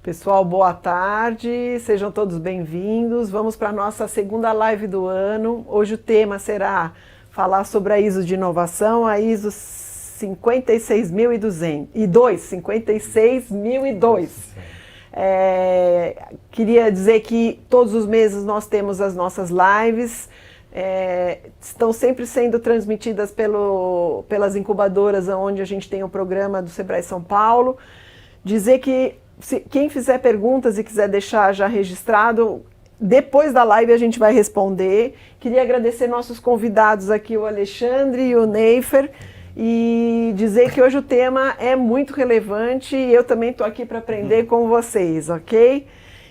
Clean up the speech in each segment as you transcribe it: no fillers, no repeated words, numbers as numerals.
Pessoal, boa tarde, sejam todos bem-vindos. Vamos para a nossa segunda live do ano. Hoje o tema será falar sobre a ISO de inovação, a ISO 56002. Queria dizer que todos os meses nós temos as nossas lives, estão sempre sendo transmitidas pelas incubadoras onde a gente tem o programa do Sebrae São Paulo. Dizer que quem fizer perguntas e quiser deixar já registrado, depois da live a gente vai responder. Queria agradecer nossos convidados aqui, o Alexandre e o Neifer, e dizer que hoje o tema é muito relevante e eu também estou aqui para aprender com vocês, ok?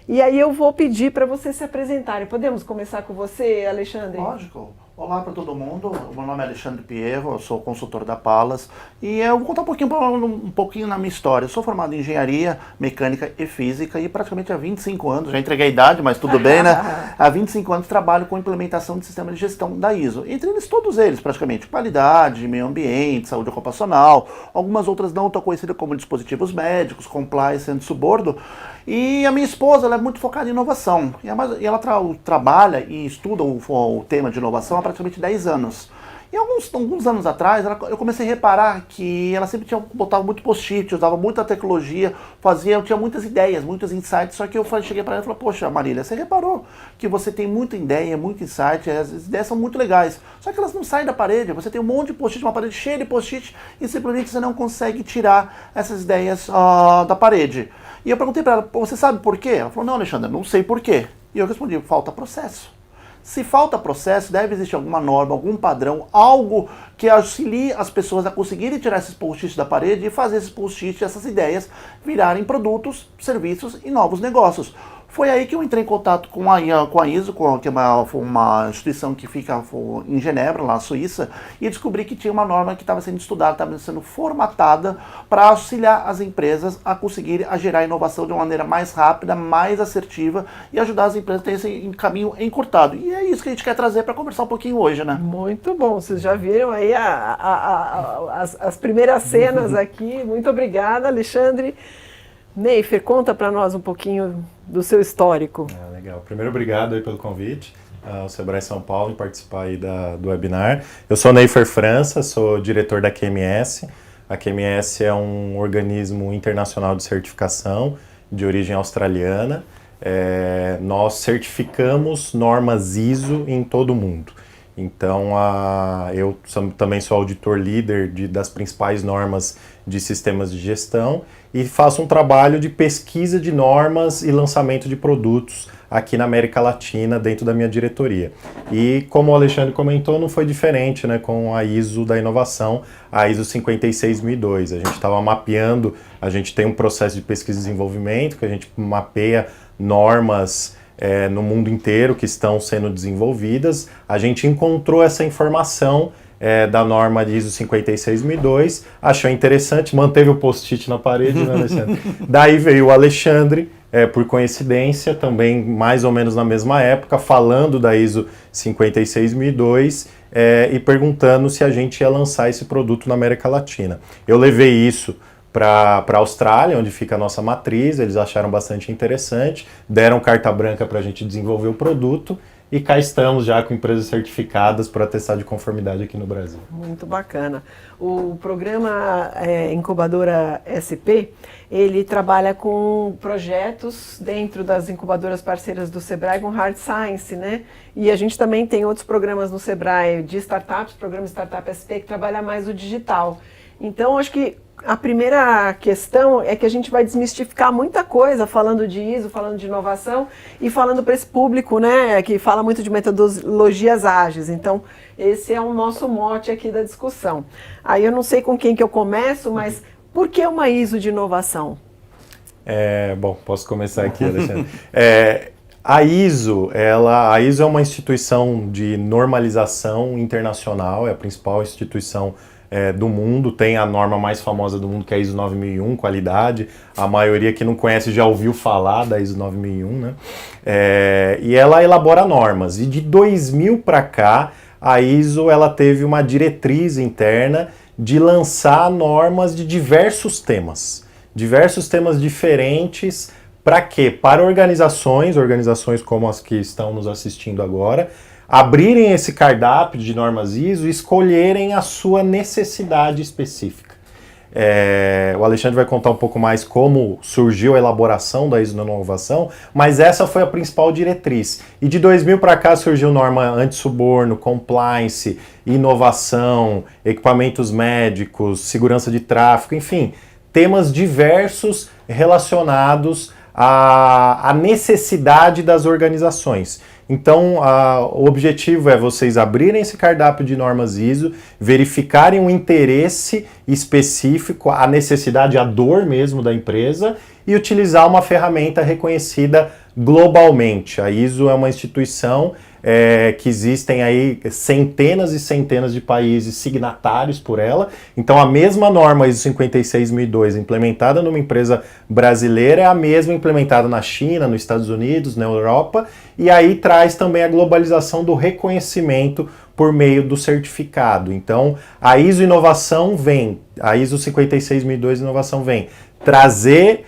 E aí eu vou pedir para vocês se apresentarem. Podemos começar com você, Alexandre? Lógico. Olá para todo mundo, meu nome é Alexandre Pierro, eu sou consultor da Palas e eu vou contar um pouquinho na minha história. Eu sou formado em Engenharia, Mecânica e Física e praticamente há 25 anos, já entreguei a idade, mas tudo bem, né? Há 25 anos trabalho com implementação de sistema de gestão da ISO. Entre eles, todos eles praticamente, qualidade, meio ambiente, saúde ocupacional, algumas outras não tão conhecidas como dispositivos médicos, compliance e subordo. E a minha esposa, ela é muito focada em inovação. E ela trabalha e estuda o tema de inovação há praticamente 10 anos. E alguns anos atrás, eu comecei a reparar que ela sempre botava muito post-it, usava muita tecnologia, eu tinha muitas ideias, muitos insights, só que eu cheguei para ela e falei, poxa, Marília, você reparou que você tem muita ideia, muito insight, as ideias são muito legais, só que elas não saem da parede, você tem um monte de post-it, uma parede cheia de post-it, e simplesmente você não consegue tirar essas ideias da parede. E eu perguntei para ela, você sabe por quê? Ela falou, não, Alexandre, não sei por quê. E eu respondi, falta processo. Se falta processo, deve existir alguma norma, algum padrão, algo que auxilie as pessoas a conseguirem tirar esses post-its da parede e fazer esses post-its, essas ideias, virarem produtos, serviços e novos negócios. Foi aí que eu entrei em contato com a ISO, que é uma instituição que fica em Genebra, lá na Suíça, e descobri que tinha uma norma que estava sendo estudada, estava sendo formatada para auxiliar as empresas a conseguirem gerar inovação de uma maneira mais rápida, mais assertiva e ajudar as empresas a ter esse caminho encurtado. E é isso que a gente quer trazer para conversar um pouquinho hoje, né? Muito bom, vocês já viram aí as primeiras cenas aqui. Muito obrigada, Alexandre. Neifer, conta para nós um pouquinho do seu histórico. Legal. Primeiro, obrigado aí pelo convite ao Sebrae São Paulo em participar aí do webinar. Eu sou Neifer França, sou diretor da QMS. A QMS é um organismo internacional de certificação de origem australiana. Nós certificamos normas ISO em todo o mundo. Então, eu também sou auditor líder das principais normas de sistemas de gestão e faço um trabalho de pesquisa de normas e lançamento de produtos aqui na América Latina, dentro da minha diretoria. E como o Alexandre comentou, não foi diferente, né, com a ISO da inovação, a ISO 56002. A gente estava mapeando, a gente tem um processo de pesquisa e desenvolvimento, que a gente mapeia normas no mundo inteiro que estão sendo desenvolvidas. A gente encontrou essa informação da norma de ISO 56002, achou interessante, manteve o post-it na parede, né, Alexandre? Daí veio o Alexandre, por coincidência, também mais ou menos na mesma época, falando da ISO 56002 e perguntando se a gente ia lançar esse produto na América Latina. Eu levei isso para a Austrália, onde fica a nossa matriz, eles acharam bastante interessante, deram carta branca para a gente desenvolver o produto e cá estamos já com empresas certificadas para testar de conformidade aqui no Brasil. Muito bacana. O programa Incubadora SP, ele trabalha com projetos dentro das incubadoras parceiras do Sebrae com Hard Science, né? E a gente também tem outros programas no Sebrae de startups, programa Startup SP, que trabalha mais o digital. Então, acho que a primeira questão é que a gente vai desmistificar muita coisa falando de ISO, falando de inovação e falando para esse público, né, que fala muito de metodologias ágeis. Então, esse é o nosso mote aqui da discussão. Aí eu não sei com quem que eu começo, mas por que uma ISO de inovação? Bom, posso começar aqui, Alexandre. A ISO é uma instituição de normalização internacional, é a principal instituição do mundo, tem a norma mais famosa do mundo, que é a ISO 9001, qualidade. A maioria que não conhece já ouviu falar da ISO 9001, né? E ela elabora normas. E de 2000 para cá, a ISO ela teve uma diretriz interna de lançar normas de diversos temas. diversos temas diferentes. Para quê? Para organizações como as que estão nos assistindo agora, abrirem esse cardápio de normas ISO e escolherem a sua necessidade específica. O Alexandre vai contar um pouco mais como surgiu a elaboração da ISO na inovação, mas essa foi a principal diretriz. E de 2000 para cá surgiu norma anti-suborno, compliance, inovação, equipamentos médicos, segurança de tráfego, enfim, temas diversos relacionados à necessidade das organizações. Então, o objetivo é vocês abrirem esse cardápio de normas ISO, verificarem o interesse específico, a necessidade, a dor mesmo da empresa e utilizar uma ferramenta reconhecida globalmente. A ISO é uma instituição que existem aí centenas e centenas de países signatários por ela. Então a mesma norma ISO 56002 implementada numa empresa brasileira é a mesma implementada na China, nos Estados Unidos, na Europa, e aí traz também a globalização do reconhecimento por meio do certificado. Então a ISO Inovação vem, a ISO 56002 Inovação vem trazer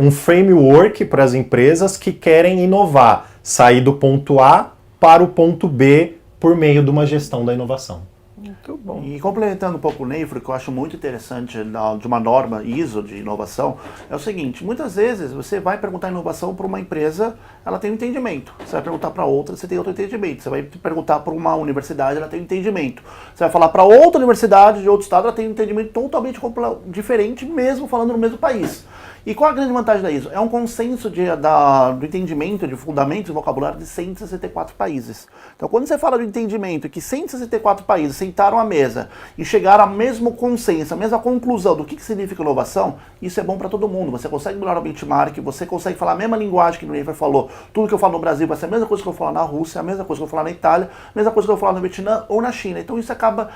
um framework para as empresas que querem inovar, sair do ponto A para o ponto B por meio de uma gestão da inovação. Muito bom. E complementando um pouco o Neifro, que eu acho muito interessante de uma norma ISO de inovação, é o seguinte, muitas vezes você vai perguntar inovação para uma empresa, ela tem um entendimento. Você vai perguntar para outra, você tem outro entendimento. Você vai perguntar para uma universidade, ela tem um entendimento. Você vai falar para outra universidade de outro estado, ela tem um entendimento totalmente diferente, mesmo falando no mesmo país. E qual a grande vantagem da ISO? É um consenso do entendimento, de fundamentos e vocabulário de 164 países. Então, quando você fala de entendimento que 164 países sentaram à mesa e chegaram ao mesmo consenso, à mesma conclusão do que significa inovação, isso é bom para todo mundo. Você consegue melhorar o benchmark, você consegue falar a mesma linguagem que o Neiffer falou. Tudo que eu falo no Brasil vai ser a mesma coisa que eu vou falar na Rússia, a mesma coisa que eu vou falar na Itália, a mesma coisa que eu vou falar no Vietnã ou na China. Então, isso acaba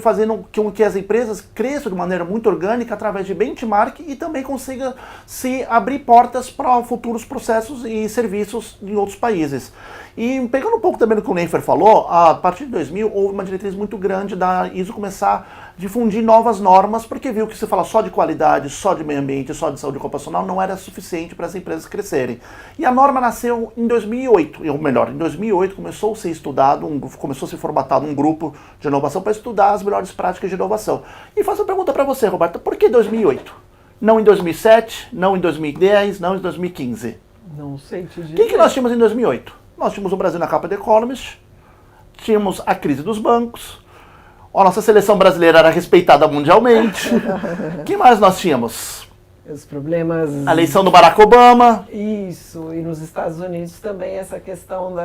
fazendo com que as empresas cresçam de maneira muito orgânica através de benchmark e também consiga se abrir portas para futuros processos e serviços em outros países. E pegando um pouco também do que o Neiffer falou, a partir de 2000 houve uma diretriz muito grande da ISO começar a difundir novas normas, porque viu que se falar só de qualidade, só de meio ambiente, só de saúde ocupacional não era suficiente para as empresas crescerem. E a norma nasceu em 2008, ou melhor, em 2008 começou a ser estudado, começou a ser formatado um grupo de inovação para estudar as melhores práticas de inovação. E faço uma pergunta para você, Roberta, por que 2008? Não em 2007, não em 2010, não em 2015. Não sei te dizer. O que nós tínhamos em 2008? Nós tínhamos o Brasil na capa do Economist, tínhamos a crise dos bancos, a nossa seleção brasileira era respeitada mundialmente. O que mais nós tínhamos? Os problemas... A eleição do Barack Obama. Isso, e nos Estados Unidos também essa questão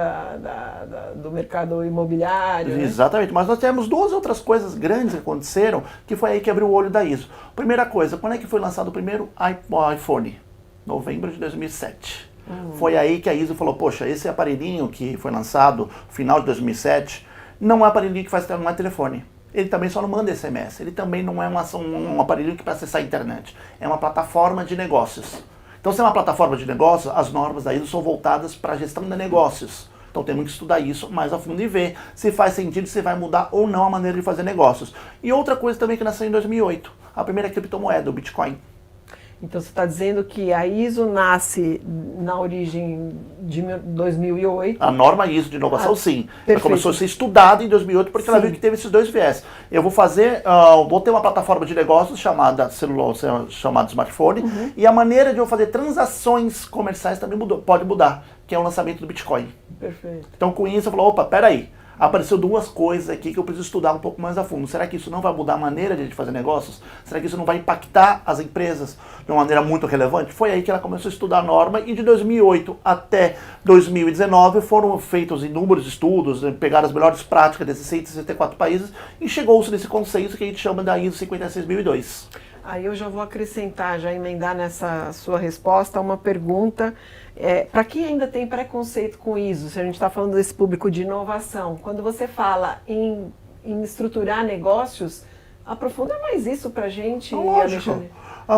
do mercado imobiliário. Exatamente, mas nós temos duas outras coisas grandes que aconteceram, que foi aí que abriu o olho da ISO. Primeira coisa, quando é que foi lançado o primeiro iPhone? Novembro de 2007. Foi aí que a ISO falou, poxa, esse aparelhinho que foi lançado no final de 2007, não é um aparelhinho que não é telefone. Ele também só não manda SMS, ele também não é um aparelho que para acessar a internet, é uma plataforma de negócios. Então, se é uma plataforma de negócios, as normas da ISO são voltadas para a gestão de negócios. Então, temos que estudar isso mais a fundo e ver se faz sentido, se vai mudar ou não a maneira de fazer negócios. E outra coisa também que nasceu em 2008, a primeira criptomoeda, o Bitcoin. Então você está dizendo que a ISO nasce na origem de 2008. A norma ISO de inovação, sim. Perfeito. Ela começou a ser estudada em 2008 porque ela viu que teve esses dois viés. Eu vou vou ter uma plataforma de negócios chamada smartphone, e a maneira de eu fazer transações comerciais também pode mudar, que é o lançamento do Bitcoin. Perfeito. Então com isso eu falo, opa, peraí. Apareceu duas coisas aqui que eu preciso estudar um pouco mais a fundo. Será que isso não vai mudar a maneira de a gente fazer negócios? Será que isso não vai impactar as empresas de uma maneira muito relevante? Foi aí que ela começou a estudar a norma e de 2008 até 2019 foram feitos inúmeros estudos, pegaram as melhores práticas desses 164 países e chegou-se nesse consenso que a gente chama da ISO 56002. Aí eu já vou acrescentar, já emendar nessa sua resposta uma pergunta. Para quem ainda tem preconceito com ISO, se a gente está falando desse público de inovação, quando você fala em estruturar negócios, aprofunda mais isso para a gente. Lógico.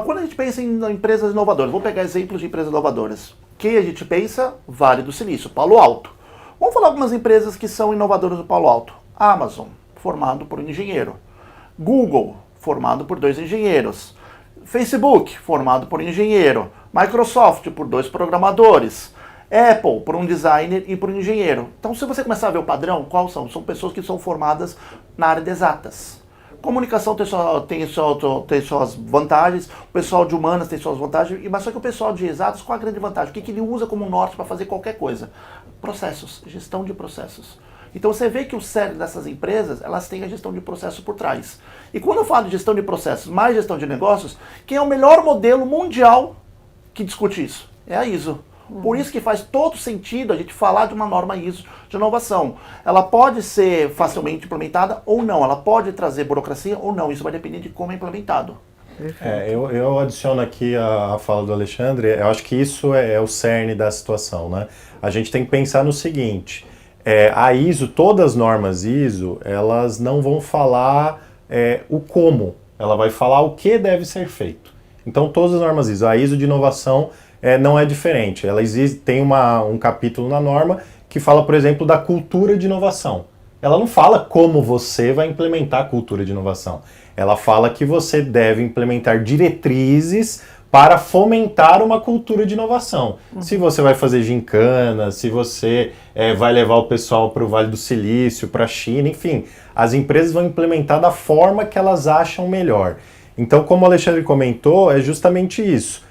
Quando a gente pensa em empresas inovadoras, vou pegar exemplos de empresas inovadoras. O que a gente pensa? Vale do Silício, Palo Alto. Vamos falar algumas empresas que são inovadoras do Palo Alto. Amazon, formado por um engenheiro. Google, formado por 2 engenheiros. Facebook, formado por engenheiro. Microsoft, por 2 programadores. Apple, por um designer e por um engenheiro. Então, se você começar a ver o padrão, quais são? São pessoas que são formadas na área de exatas. Comunicação tem suas vantagens, o pessoal de humanas tem suas vantagens, mas só que o pessoal de exatas, qual a grande vantagem? O que ele usa como norte para fazer qualquer coisa? Processos, gestão de processos. Então você vê que o cérebro dessas empresas, elas têm a gestão de processos por trás. E quando eu falo de gestão de processos mais gestão de negócios, quem é o melhor modelo mundial que discute isso? É a ISO. Por isso que faz todo sentido a gente falar de uma norma ISO de inovação. Ela pode ser facilmente implementada ou não, ela pode trazer burocracia ou não, isso vai depender de como é implementado. Eu adiciono aqui a fala do Alexandre, eu acho que isso é o cerne da situação, né? A gente tem que pensar no seguinte, a ISO, todas as normas ISO, elas não vão falar o como, ela vai falar o que deve ser feito. Então todas as normas ISO, a ISO de inovação não é diferente, ela tem um capítulo na norma que fala, por exemplo, da cultura de inovação. Ela não fala como você vai implementar a cultura de inovação. Ela fala que você deve implementar diretrizes para fomentar uma cultura de inovação. Se você vai fazer gincana, se você vai levar o pessoal para o Vale do Silício, para a China, enfim, as empresas vão implementar da forma que elas acham melhor. Então, como o Alexandre comentou, é justamente isso.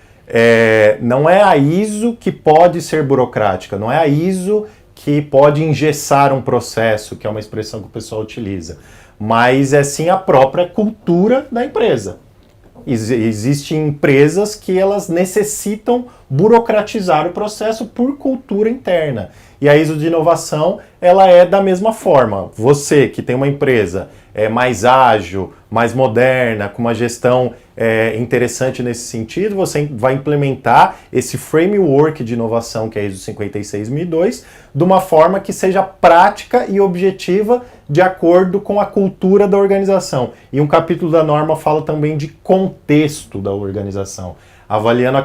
Não é a ISO que pode ser burocrática, não é a ISO que pode engessar um processo, que é uma expressão que o pessoal utiliza, mas é sim a própria cultura da empresa. Existem empresas que elas necessitam burocratizar o processo por cultura interna. E a ISO de inovação, ela é da mesma forma. Você que tem uma empresa mais ágil, mais moderna, com uma gestão interessante nesse sentido, você vai implementar esse framework de inovação que é a ISO 56002 de uma forma que seja prática e objetiva de acordo com a cultura da organização. E um capítulo da norma fala também de contexto da organização, avaliando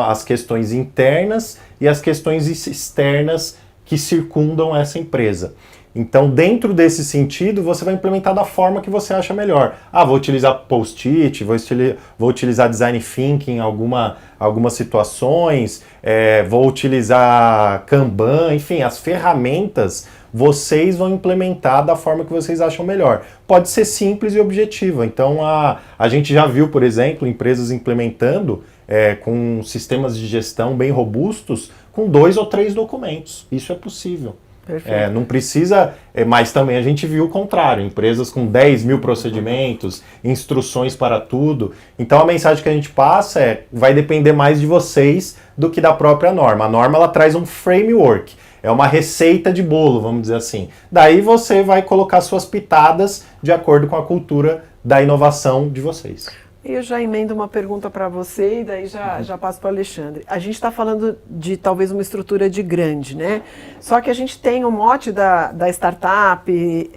as questões internas e as questões externas que circundam essa empresa. Então, dentro desse sentido, você vai implementar da forma que você acha melhor. Vou utilizar post-it, vou utilizar design thinking em algumas situações, vou utilizar Kanban, enfim, as ferramentas vocês vão implementar da forma que vocês acham melhor. Pode ser simples e objetiva. Então, a gente já viu, por exemplo, empresas implementando com sistemas de gestão bem robustos, com 2 ou 3 documentos. Isso é possível. Não precisa, mas também a gente viu o contrário, empresas com 10 mil procedimentos, instruções para tudo. Então a mensagem que a gente passa vai depender mais de vocês do que da própria norma. A norma ela traz um framework, é uma receita de bolo, vamos dizer assim. Daí você vai colocar suas pitadas de acordo com a cultura da inovação de vocês. Eu já emendo uma pergunta para você e daí já passo para o Alexandre. A gente está falando de talvez uma estrutura de grande, né? Só que a gente tem o mote da startup,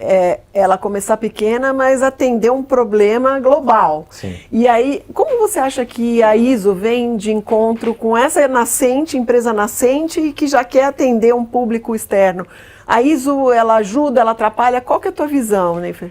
ela começar pequena, mas atender um problema global. Sim. E aí, como você acha que a ISO vem de encontro com essa empresa nascente e que já quer atender um público externo? A ISO, ela ajuda, ela atrapalha? Qual que é a tua visão, Neifer?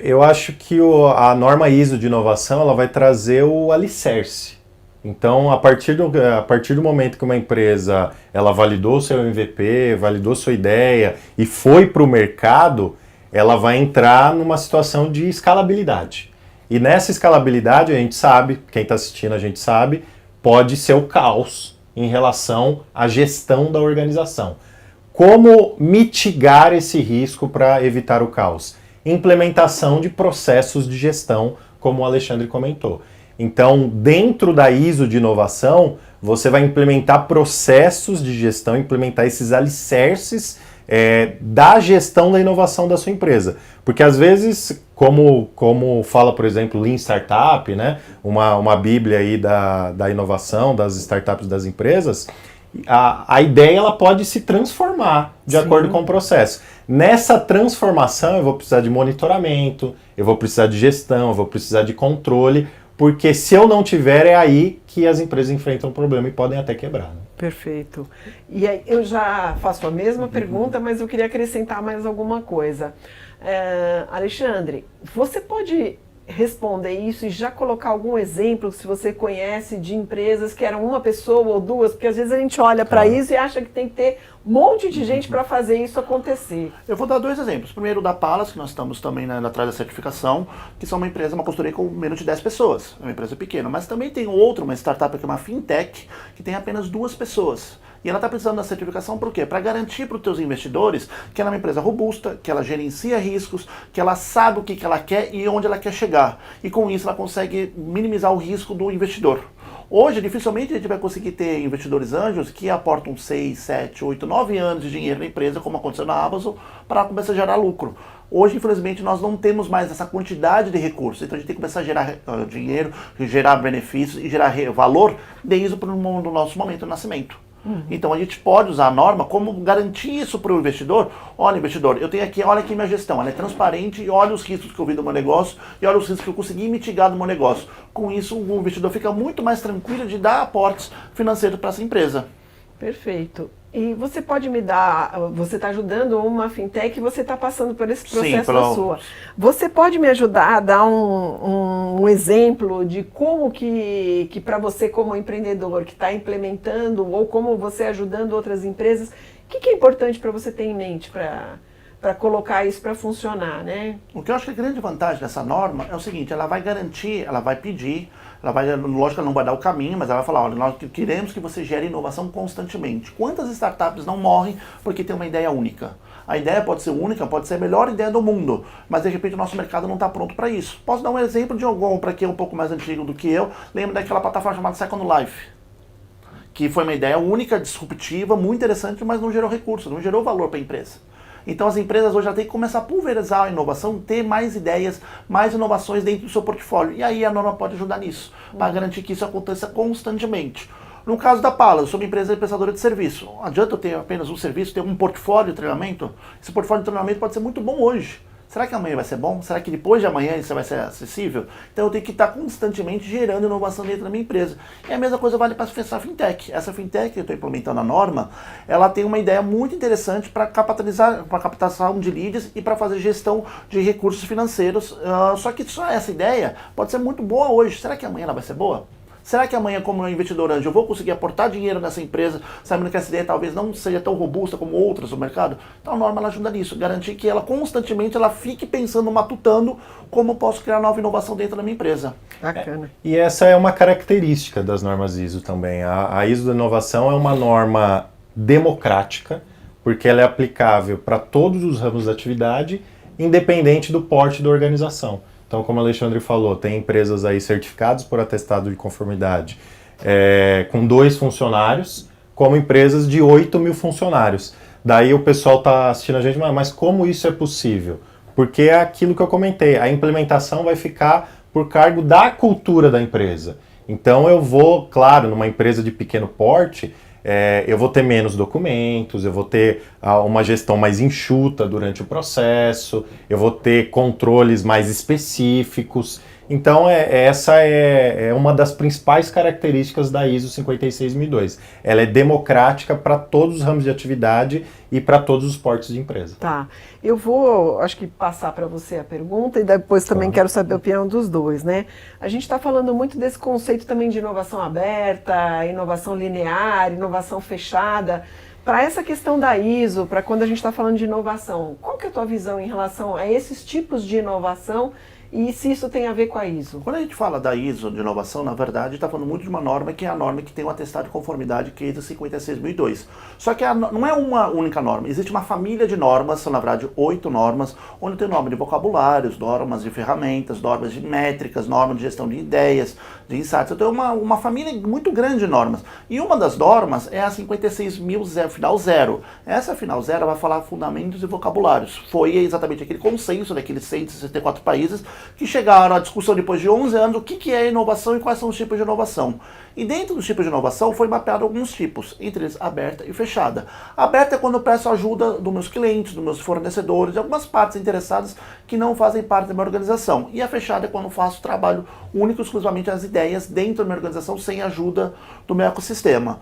Eu acho que a norma ISO de inovação, ela vai trazer o alicerce. Então, a partir do momento que uma empresa, ela validou seu MVP, validou sua ideia e foi para o mercado, ela vai entrar numa situação de escalabilidade. E nessa escalabilidade, a gente sabe, quem está assistindo a gente sabe, pode ser o caos em relação à gestão da organização. Como mitigar esse risco para evitar o caos? Implementação de processos de gestão, como o Alexandre comentou. Então, dentro da ISO de inovação, você vai implementar processos de gestão, implementar esses alicerces da gestão da inovação da sua empresa. Porque às vezes, como fala, por exemplo, Lean Startup, né? uma bíblia aí da inovação, das startups das empresas, a ideia ela pode se transformar de acordo com o processo. Nessa transformação eu vou precisar de monitoramento, eu vou precisar de gestão, eu vou precisar de controle, porque se eu não tiver é aí que as empresas enfrentam o problema e podem até quebrar. Né? Perfeito. E aí eu já faço a mesma pergunta, mas eu queria acrescentar mais alguma coisa. Alexandre, você pode responder isso e já colocar algum exemplo, se você conhece, de empresas que eram uma pessoa ou duas, porque às vezes a gente olha para isso e acha que tem que ter um monte de gente para fazer isso acontecer. Eu vou dar 2 exemplos. Primeiro, da Palas, que nós estamos também, né, atrás da certificação, que são uma empresa, uma consultoria com menos de 10 pessoas. É uma empresa pequena. Mas também tem outra, uma startup que é uma fintech, que tem apenas 2 pessoas. E ela está precisando da certificação por quê? Para garantir para os teus investidores que ela é uma empresa robusta, que ela gerencia riscos, que ela sabe o que ela quer e onde ela quer chegar. E com isso ela consegue minimizar o risco do investidor. Hoje, dificilmente a gente vai conseguir ter investidores anjos que aportam 6, 7, 8, 9 anos de dinheiro na empresa, como aconteceu na Amazon, para começar a gerar lucro. Hoje, infelizmente, nós não temos mais essa quantidade de recursos, então a gente tem que começar a gerar dinheiro, gerar benefícios e gerar valor desde o nosso momento de nascimento. Então a gente pode usar a norma como garantir isso para o investidor. Olha, investidor, eu tenho aqui, olha aqui minha gestão, ela é transparente e olha os riscos que eu vi do meu negócio e olha os riscos que eu consegui mitigar do meu negócio. Com isso, o investidor fica muito mais tranquilo de dar aportes financeiros para essa empresa. Perfeito. E você pode me dar, você está ajudando uma fintech e você está passando por esse processo na sua. Você pode me ajudar a dar um exemplo de como que para você como empreendedor que está implementando ou como você ajudando outras empresas, o que é importante para você ter em mente para colocar isso para funcionar, né? O que eu acho que a grande vantagem dessa norma é o seguinte, ela vai garantir, ela vai pedir, lógico, ela não vai dar o caminho, mas ela vai falar, olha, nós queremos que você gere inovação constantemente. Quantas startups não morrem porque tem uma ideia única? A ideia pode ser única, pode ser a melhor ideia do mundo, mas de repente o nosso mercado não está pronto para isso. Posso dar um exemplo de algum, para quem é um pouco mais antigo do que eu, lembra daquela plataforma chamada Second Life, que foi uma ideia única, disruptiva, muito interessante, mas não gerou recursos, não gerou valor para a empresa. Então as empresas hoje já têm que começar a pulverizar a inovação, ter mais ideias, mais inovações dentro do seu portfólio. E aí a norma pode ajudar nisso, para garantir que isso aconteça constantemente. No caso da Palas, eu sou uma empresa prestadora de serviço. Adianta eu ter apenas um serviço, ter um portfólio de treinamento? Esse portfólio de treinamento pode ser muito bom hoje. Será que amanhã vai ser bom? Será que depois de amanhã isso vai ser acessível? Então eu tenho que estar constantemente gerando inovação dentro da minha empresa. E a mesma coisa vale para essa fintech. Essa fintech que eu estou implementando a norma, ela tem uma ideia muito interessante para captação de leads e para fazer gestão de recursos financeiros. Só que só essa ideia pode ser muito boa hoje. Será que amanhã ela vai ser boa? Será que amanhã, como investidor anjo, eu vou conseguir aportar dinheiro nessa empresa, sabendo que essa ideia talvez não seja tão robusta como outras no mercado? Então a norma ela ajuda nisso, garantir que ela constantemente ela fique pensando, matutando como eu posso criar nova inovação dentro da minha empresa. Bacana. E essa é uma característica das normas ISO também. A ISO da inovação é uma norma democrática, porque ela é aplicável para todos os ramos da atividade, independente do porte da organização. Então, como o Alexandre falou, tem empresas aí certificadas por atestado de conformidade com 2 funcionários, como empresas de 8.000 funcionários. Daí o pessoal está assistindo a gente, mas como isso é possível? Porque é aquilo que eu comentei, a implementação vai ficar por cargo da cultura da empresa. Então eu vou, claro, numa empresa de pequeno porte, eu vou ter menos documentos, eu vou ter uma gestão mais enxuta durante o processo, eu vou ter controles mais específicos. Então essa é uma das principais características da ISO 56002. Ela é democrática para todos os ramos de atividade e para todos os portes de empresa. Tá. Eu vou, acho que passar para você a pergunta e depois também quero saber a opinião dos dois, né? A gente está falando muito desse conceito também de inovação aberta, inovação linear, inovação fechada. Para essa questão da ISO, para quando a gente está falando de inovação, qual que é a tua visão em relação a esses tipos de inovação e se isso tem a ver com a ISO? Quando a gente fala da ISO de inovação, na verdade, está falando muito de uma norma que é a norma que tem um atestado de conformidade, que é a ISO 56002. Só que não é uma única norma, existe uma família de normas, são na verdade 8 normas, onde tem norma de vocabulários, normas de ferramentas, normas de métricas, normas de gestão de ideias, de insights. Então é uma família muito grande de normas. E uma das normas é a 56.000 final zero. Essa final zero vai falar fundamentos e vocabulários. Foi exatamente aquele consenso daqueles 164 países que chegaram à discussão depois de 11 anos o que é inovação e quais são os tipos de inovação. E dentro dos tipos de inovação foi mapeado alguns tipos, entre eles aberta e fechada. Aberta é quando eu peço ajuda dos meus clientes, dos meus fornecedores, de algumas partes interessadas que não fazem parte da minha organização. E a fechada é quando eu faço trabalho único, exclusivamente as ideias dentro da minha organização, sem ajuda do meu ecossistema.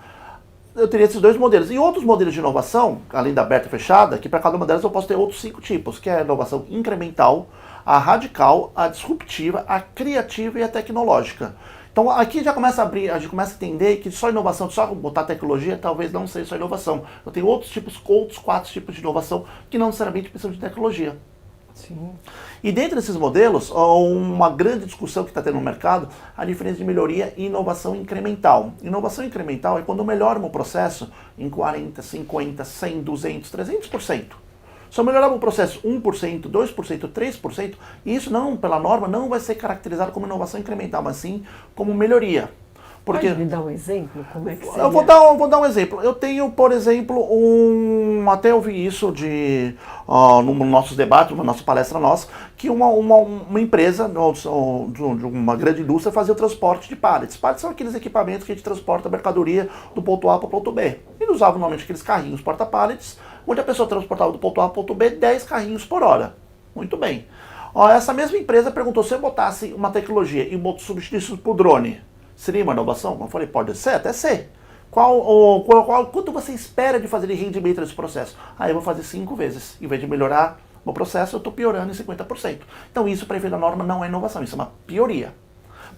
Eu teria esses 2 modelos. E outros modelos de inovação, além da aberta e fechada, que para cada uma delas eu posso ter outros 5 tipos, que é a inovação incremental, A radical, a disruptiva, a criativa e a tecnológica. Então aqui já começa a abrir, a gente começa a entender que só inovação, só botar tecnologia, talvez não seja só inovação. Eu tenho outros 4 tipos de inovação que não necessariamente precisam de tecnologia. Sim. E dentro desses modelos, uma grande discussão que está tendo no mercado, a diferença de melhoria e inovação incremental. Inovação incremental é quando eu melhoro meu processo em 40, 50, 100, 200, 300%. Se eu melhorar o processo 1%, 2%, 3%, isso não, pela norma, não vai ser caracterizado como inovação incremental, mas sim como melhoria. Porque Pode me dar um exemplo? Como é que seria? eu vou dar um exemplo. Eu tenho, por exemplo, até eu vi isso no nossos debates, na nossa palestra nossa, que uma empresa de uma grande indústria fazia o transporte de pallets. Pallets são aqueles equipamentos que a gente transporta a mercadoria do ponto A para o ponto B. Eles usavam normalmente aqueles carrinhos porta-pallets, onde a pessoa transportava do ponto A para o ponto B 10 carrinhos por hora. Muito bem. Essa mesma empresa perguntou se eu botasse uma tecnologia e substituísse por drone. Seria uma inovação? Eu falei, pode ser, até ser. Quanto você espera de fazer de rendimento nesse processo? Eu vou fazer 5 vezes. Em vez de melhorar o processo, eu estou piorando em 50%. Então isso, para efeito da norma, não é inovação, isso é uma pioria.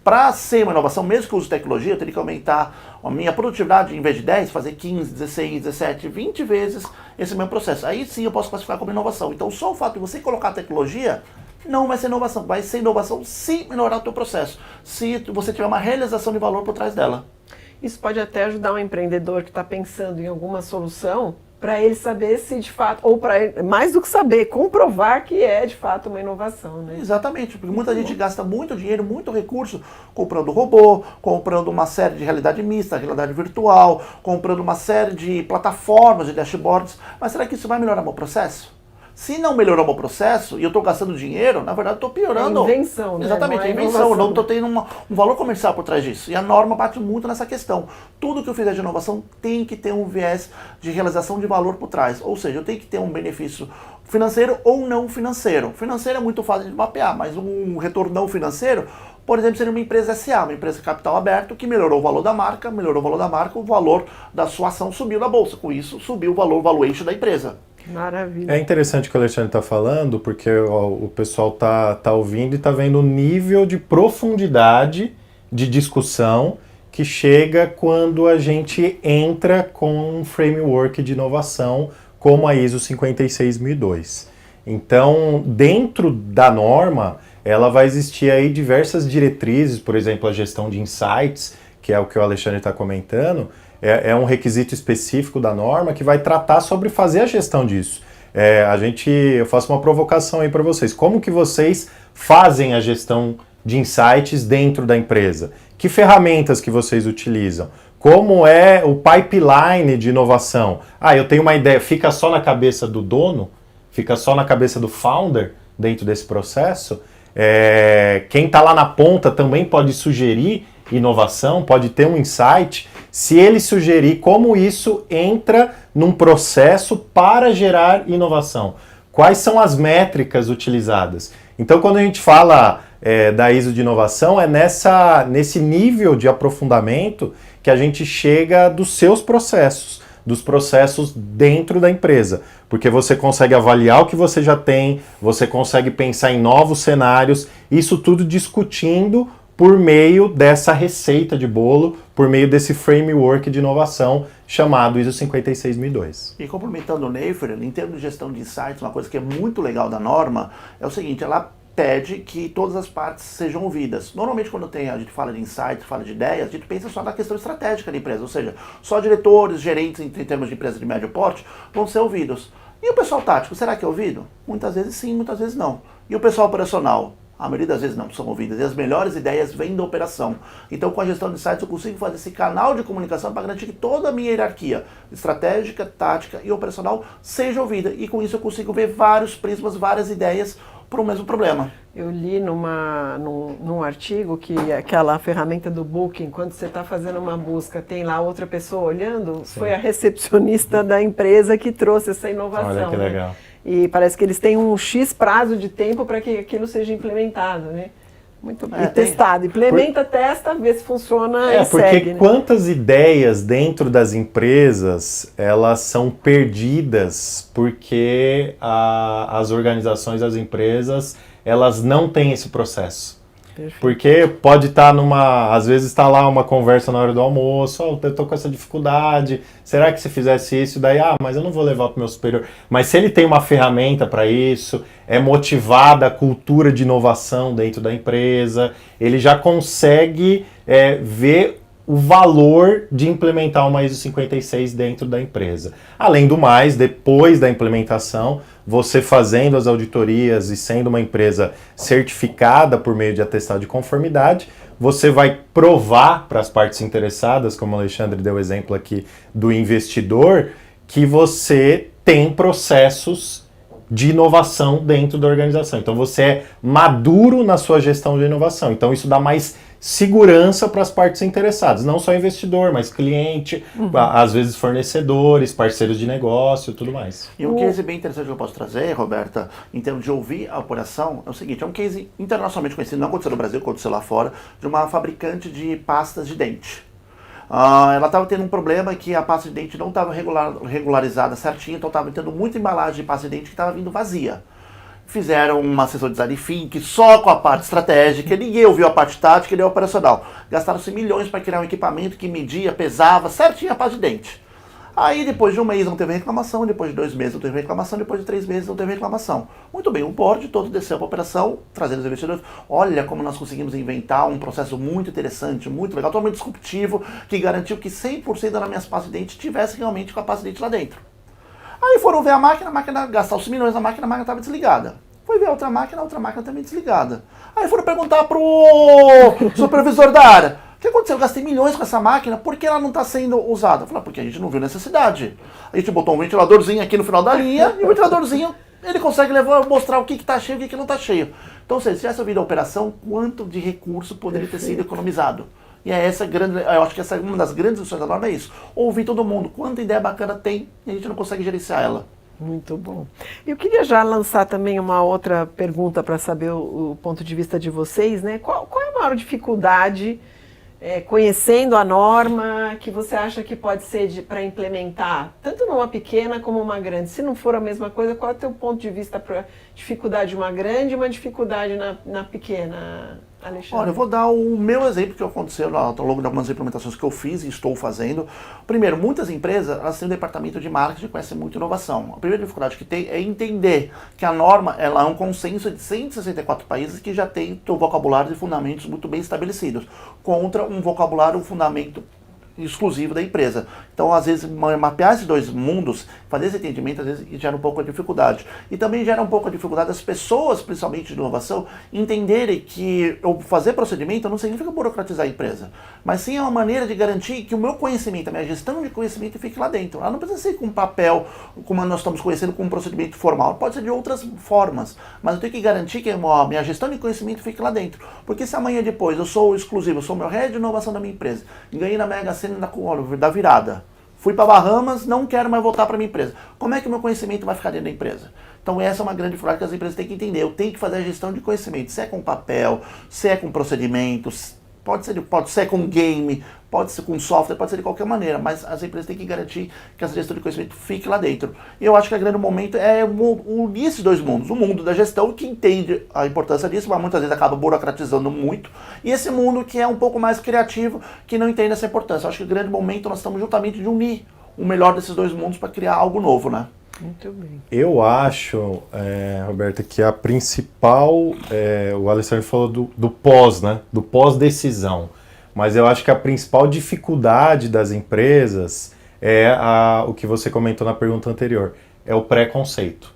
Para ser uma inovação, mesmo que eu use tecnologia, eu teria que aumentar a minha produtividade, em vez de 10, fazer 15, 16, 17, 20 vezes esse mesmo processo. Aí sim eu posso classificar como inovação. Então só o fato de você colocar tecnologia não vai ser inovação. Vai ser inovação se melhorar o teu processo, se você tiver uma realização de valor por trás dela. Isso pode até ajudar um empreendedor que está pensando em alguma solução, para ele saber se de fato, ou para ele, mais do que saber, comprovar que é de fato uma inovação, né? Exatamente, porque muita gente gasta muito dinheiro, muito recurso comprando robô, comprando uma série de realidade mista, realidade virtual, comprando uma série de plataformas de dashboards, mas será que isso vai melhorar meu processo? Se não melhorar o meu processo e eu estou gastando dinheiro, na verdade eu estou piorando. É invenção, né? Exatamente, é invenção. Eu não estou tendo um valor comercial por trás disso. E a norma bate muito nessa questão. Tudo que eu fizer de inovação tem que ter um viés de realização de valor por trás. Ou seja, eu tenho que ter um benefício financeiro ou não financeiro. Financeiro é muito fácil de mapear, mas um retorno não financeiro, por exemplo, seria uma empresa SA, uma empresa de capital aberto, que melhorou o valor da marca, o valor da sua ação subiu na bolsa. Com isso, subiu o valuation da empresa. Maravilha. É interessante o que o Alexandre está falando, porque o pessoal tá ouvindo e está vendo o nível de profundidade de discussão que chega quando a gente entra com um framework de inovação como a ISO 56002. Então, dentro da norma, ela vai existir aí diversas diretrizes, por exemplo, a gestão de insights, que é o que o Alexandre está comentando, é um requisito específico da norma que vai tratar sobre fazer a gestão disso. Eu faço uma provocação aí para vocês. Como que vocês fazem a gestão de insights dentro da empresa? Que ferramentas que vocês utilizam? Como é o pipeline de inovação? Eu tenho uma ideia, fica só na cabeça do dono? Fica só na cabeça do founder dentro desse processo? Quem está lá na ponta também pode sugerir inovação, pode ter um insight. Se ele sugerir, como isso entra num processo para gerar inovação? Quais são as métricas utilizadas? Então, quando a gente fala da ISO de inovação, é nesse nível de aprofundamento que a gente chega dos seus processos, dos processos dentro da empresa. Porque você consegue avaliar o que você já tem, você consegue pensar em novos cenários, isso tudo discutindo por meio dessa receita de bolo, por meio desse framework de inovação chamado ISO 56002. E complementando o Neifer, em termos de gestão de insights, uma coisa que é muito legal da norma é o seguinte, ela pede que todas as partes sejam ouvidas. Normalmente quando a gente fala de insights, fala de ideias, a gente pensa só na questão estratégica da empresa, ou seja, só diretores, gerentes em termos de empresa de médio porte vão ser ouvidos. E o pessoal tático, será que é ouvido? Muitas vezes sim, muitas vezes não. E o pessoal operacional? A maioria das vezes não são ouvidas. E as melhores ideias vêm da operação. Então, com a gestão de insights, eu consigo fazer esse canal de comunicação para garantir que toda a minha hierarquia estratégica, tática e operacional seja ouvida. E com isso eu consigo ver vários prismas, várias ideias para o mesmo problema. Eu li num artigo que aquela ferramenta do Booking, quando você está fazendo uma busca, tem lá outra pessoa olhando, Sim. Foi a recepcionista da empresa que trouxe essa inovação. Olha que legal. E parece que eles têm um X prazo de tempo para que aquilo seja implementado, né? Muito bem. E testado. Implementa, testa, vê se funciona e porque segue, né? quantas ideias dentro das empresas, elas são perdidas porque as organizações, as empresas, elas não têm esse processo. Perfeito. Porque pode estar às vezes está lá uma conversa na hora do almoço, eu tô com essa dificuldade, será que se fizesse isso, daí, mas eu não vou levar para o meu superior. Mas se ele tem uma ferramenta para isso, é motivada a cultura de inovação dentro da empresa, ele já consegue ver o valor de implementar uma ISO 56 dentro da empresa. Além do mais, depois da implementação, você fazendo as auditorias e sendo uma empresa certificada por meio de atestado de conformidade, você vai provar para as partes interessadas, como o Alexandre deu o exemplo aqui do investidor, que você tem processos de inovação dentro da organização. Então você é maduro na sua gestão de inovação. Então isso dá mais segurança para as partes interessadas, não só investidor, mas cliente, às vezes fornecedores, parceiros de negócio, tudo mais. E um case bem interessante que eu posso trazer, Roberta, em termos de ouvir a operação, é o seguinte, é um case internacionalmente conhecido, não aconteceu no Brasil, aconteceu lá fora, de uma fabricante de pastas de dente. Ela estava tendo um problema que a pasta de dente não estava regularizada certinho, então estava tendo muita embalagem de pasta de dente que estava vindo vazia. Fizeram uma sessão de design thinking só com a parte estratégica, ninguém ouviu a parte tática e nem operacional. Gastaram-se milhões para criar um equipamento que media, pesava certinho a pasta de dente. Aí depois de um mês não teve reclamação, depois de 2 meses não teve reclamação, depois de 3 meses não teve reclamação. Muito bem, o board todo desceu para a operação, trazendo os investidores. Olha como nós conseguimos inventar um processo muito interessante, muito legal, totalmente disruptivo, que garantiu que 100% das minhas pastas de dente tivesse realmente com a pasta de dente lá dentro. Aí foram ver a máquina gastou os milhões na máquina, a máquina estava desligada. Foi ver a outra máquina também desligada. Aí foram perguntar pro supervisor da área, o que aconteceu? Eu gastei milhões com essa máquina, por que ela não está sendo usada? Eu falei, porque a gente não viu necessidade. A gente botou um ventiladorzinho aqui no final da linha, e o ventiladorzinho, ele consegue mostrar o que está cheio e o que não está cheio. Então, se tivesse ouvido a operação, quanto de recurso poderia ter sido economizado? E é essa grande, eu acho que essa é uma das grandes lições da norma, é isso. Ouvir todo mundo, quanta ideia bacana tem, e a gente não consegue gerenciar ela. Muito bom. Eu queria já lançar também uma outra pergunta para saber o ponto de vista de vocês, né? Qual é a maior dificuldade, conhecendo a norma, que você acha que pode ser para implementar, tanto numa pequena como uma grande? Se não for a mesma coisa, qual é o teu ponto de vista para dificuldade de uma grande e uma dificuldade na pequena, Alexandre? Olha, eu vou dar o meu exemplo que aconteceu ao longo de algumas implementações que eu fiz e estou fazendo. Primeiro, muitas empresas elas têm um departamento de marketing que conhece muito inovação. A primeira dificuldade que tem é entender que a norma ela é um consenso de 164 países que já tem o vocabulário e fundamentos muito bem estabelecidos, contra um vocabulário, um fundamento exclusivo da empresa. Então, às vezes, mapear esses dois mundos, fazer esse entendimento, às vezes, gera um pouco de dificuldade. E também gera um pouco de dificuldade das pessoas, principalmente de inovação, entenderem que eu fazer procedimento não significa burocratizar a empresa, mas sim é uma maneira de garantir que o meu conhecimento, a minha gestão de conhecimento fique lá dentro. Ela não precisa ser com papel, como nós estamos conhecendo, com um procedimento formal. Pode ser de outras formas, mas eu tenho que garantir que a minha gestão de conhecimento fique lá dentro. Porque se amanhã depois eu sou exclusivo, eu sou o meu head de inovação da minha empresa, ganhei na Mega Sena da virada, fui para Bahamas, não quero mais voltar para minha empresa. Como é que o meu conhecimento vai ficar dentro da empresa? Então essa é uma grande dificuldade que as empresas têm que entender. Eu tenho que fazer a gestão de conhecimento, se é com papel, se é com procedimentos, pode ser com game, pode ser com software, pode ser de qualquer maneira, mas as empresas têm que garantir que essa gestão de conhecimento fique lá dentro. E eu acho que o grande momento é unir esses dois mundos. O mundo da gestão, que entende a importância disso, mas muitas vezes acaba burocratizando muito, e esse mundo que é um pouco mais criativo, que não entende essa importância. Eu acho que o grande momento nós estamos justamente de unir o melhor desses dois mundos para criar algo novo, né? Muito bem. Eu acho, Roberta, que a principal, o Alessandro falou do pós, né? Do pós-decisão. Mas eu acho que a principal dificuldade das empresas é o que você comentou na pergunta anterior, é o pré-conceito.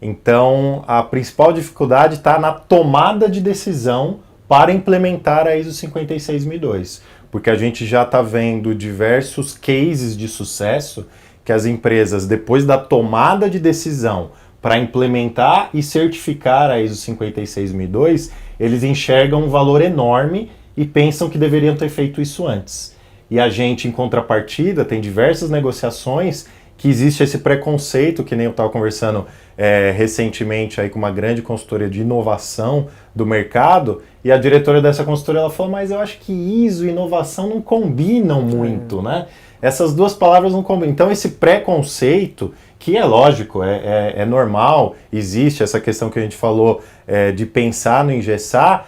Então, a principal dificuldade está na tomada de decisão para implementar a ISO 56002. Porque a gente já está vendo diversos cases de sucesso que as empresas, depois da tomada de decisão para implementar e certificar a ISO 56002, eles enxergam um valor enorme e pensam que deveriam ter feito isso antes. E a gente, em contrapartida, tem diversas negociações que existe esse preconceito, que nem eu estava conversando recentemente aí com uma grande consultoria de inovação do mercado, E a diretora dessa consultoria, ela falou, mas eu acho que ISO e inovação não combinam muito, né? Essas duas palavras não combinam. Então, esse preconceito, que é lógico, é normal, existe essa questão que a gente falou de pensar no engessar,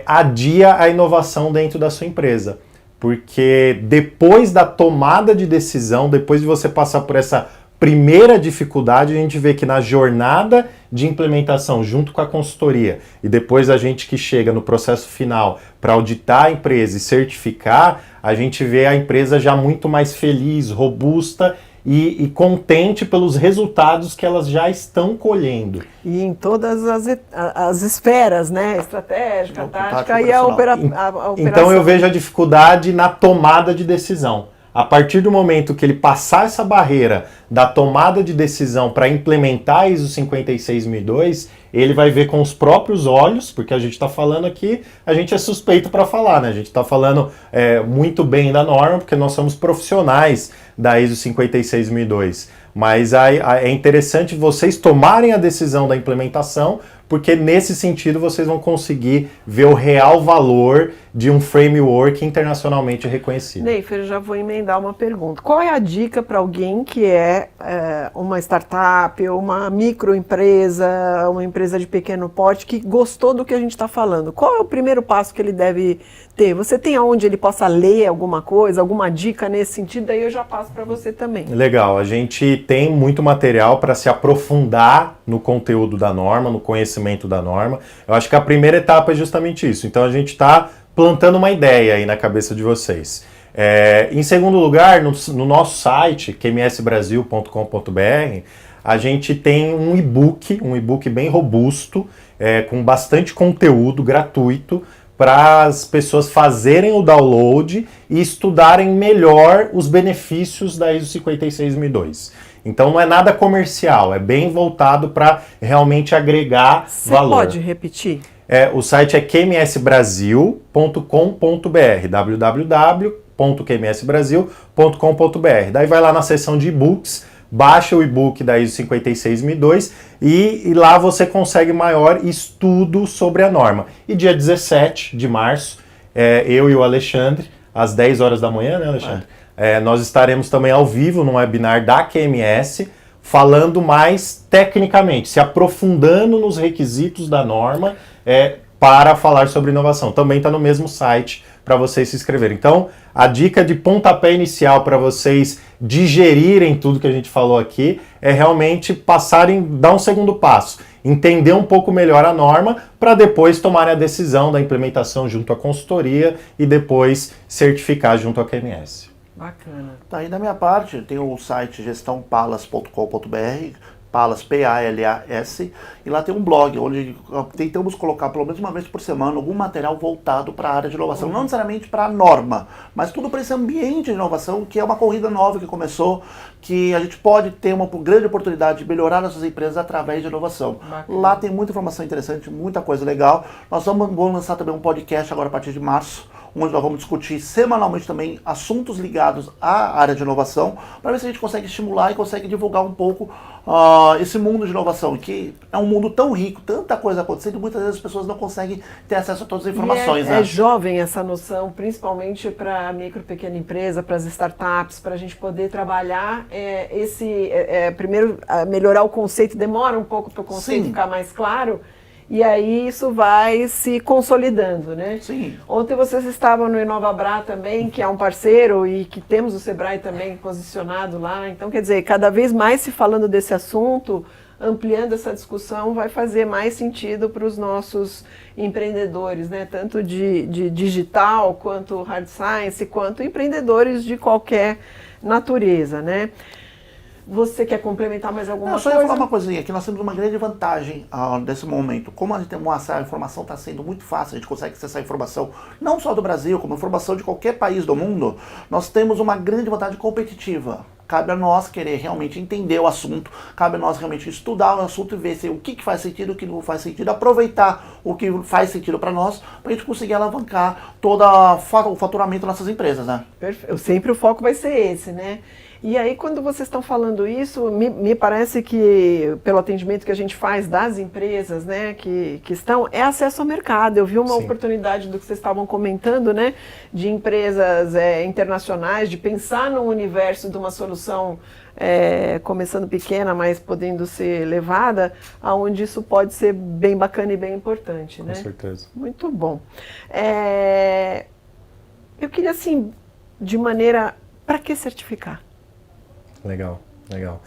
adia a inovação dentro da sua empresa. Porque depois da tomada de decisão, depois de você passar por essa primeira dificuldade, a gente vê que na jornada de implementação, junto com a consultoria, e depois a gente que chega no processo final para auditar a empresa e certificar, a gente vê a empresa já muito mais feliz, robusta e contente pelos resultados que elas já estão colhendo. E em todas as esferas, né? Estratégica, tática e operacional. a operação. Então eu vejo a dificuldade na tomada de decisão. A partir do momento que ele passar essa barreira da tomada de decisão para implementar a ISO 56002, ele vai ver com os próprios olhos, porque a gente está falando aqui, a gente é suspeito para falar, né? A gente está falando muito bem da norma, porque nós somos profissionais da ISO 56002. Mas é interessante vocês tomarem a decisão da implementação, porque nesse sentido vocês vão conseguir ver o real valor de um framework internacionalmente reconhecido. Neifer, já vou emendar uma pergunta. Qual é a dica para alguém que é uma startup, ou uma microempresa, uma empresa de pequeno porte, que gostou do que a gente está falando? Qual é o primeiro passo que ele deve ter? Você tem aonde ele possa ler alguma coisa, alguma dica nesse sentido? Daí eu já passo para você também. Legal, a gente tem muito material para se aprofundar no conteúdo da norma, no conhecimento da norma. Eu acho que a primeira etapa é justamente isso. Então a gente está plantando uma ideia aí na cabeça de vocês. Em segundo lugar, no nosso site, qmsbrasil.com.br, a gente tem um e-book bem robusto, com bastante conteúdo gratuito, para as pessoas fazerem o download e estudarem melhor os benefícios da ISO 56002. Então não é nada comercial, é bem voltado para realmente agregar valor. Você pode repetir? O site é qmsbrasil.com.br, www.qmsbrasil.com.br. Daí vai lá na seção de e-books, baixa o e-book da ISO 56002 e lá você consegue maior estudo sobre a norma. E dia 17 de março, eu e o Alexandre, às 10 horas da manhã, né, Alexandre? Nós estaremos também ao vivo num webinar da QMS, falando mais tecnicamente, se aprofundando nos requisitos da norma para falar sobre inovação. Também está no mesmo site para vocês se inscreverem. Então, a dica de pontapé inicial para vocês digerirem tudo que a gente falou aqui é realmente dar um segundo passo, entender um pouco melhor a norma para depois tomarem a decisão da implementação junto à consultoria e depois certificar junto à QMS. Bacana. Tá, aí da minha parte, tem o site gestãopalas.com.br, Palas, P-A-L-A-S, e lá tem um blog onde tentamos colocar pelo menos uma vez por semana algum material voltado para a área de inovação, não necessariamente para a norma, mas tudo para esse ambiente de inovação, que é uma corrida nova que começou, que a gente pode ter uma grande oportunidade de melhorar nossas empresas através de inovação. Bacana. Lá tem muita informação interessante, muita coisa legal. Nós vamos lançar também um podcast agora a partir de março, onde nós vamos discutir semanalmente também assuntos ligados à área de inovação, para ver se a gente consegue estimular e consegue divulgar um pouco esse mundo de inovação, que é um mundo tão rico, tanta coisa acontecendo, e muitas vezes as pessoas não conseguem ter acesso a todas as informações. É jovem essa noção, principalmente para a micro e pequena empresa, para as startups, para a gente poder trabalhar primeiro, melhorar o conceito, demora um pouco para o conceito Sim. ficar mais claro, e aí isso vai se consolidando, né? Sim. Ontem vocês estavam no Inovabra também, que é um parceiro, e que temos o Sebrae também posicionado lá. Então, quer dizer, cada vez mais se falando desse assunto, ampliando essa discussão, vai fazer mais sentido para os nossos empreendedores, né? Tanto de digital, quanto hard science, quanto empreendedores de qualquer natureza, né? Você quer complementar mais alguma coisa? Eu só ia falar uma coisinha, que nós temos uma grande vantagem nesse momento. Como a gente tem a informação está sendo muito fácil, a gente consegue acessar a informação não só do Brasil, como informação de qualquer país do mundo, nós temos uma grande vantagem competitiva. Cabe a nós querer realmente entender o assunto, cabe a nós realmente estudar o assunto e ver o que faz sentido, o que não faz sentido, aproveitar o que faz sentido para nós, para a gente conseguir alavancar todo o faturamento das nossas empresas, né? Perfeito. Sempre o foco vai ser esse, né? E aí, quando vocês estão falando isso, me parece que, pelo atendimento que a gente faz das empresas, né, que estão, é acesso ao mercado. Eu vi uma Sim. oportunidade do que vocês estavam comentando, né, de empresas internacionais, de pensar no universo de uma solução começando pequena, mas podendo ser levada, aonde isso pode ser bem bacana e bem importante, né? Com certeza. Muito bom. Eu queria, assim, de maneira... Para que certificar? Legal, legal.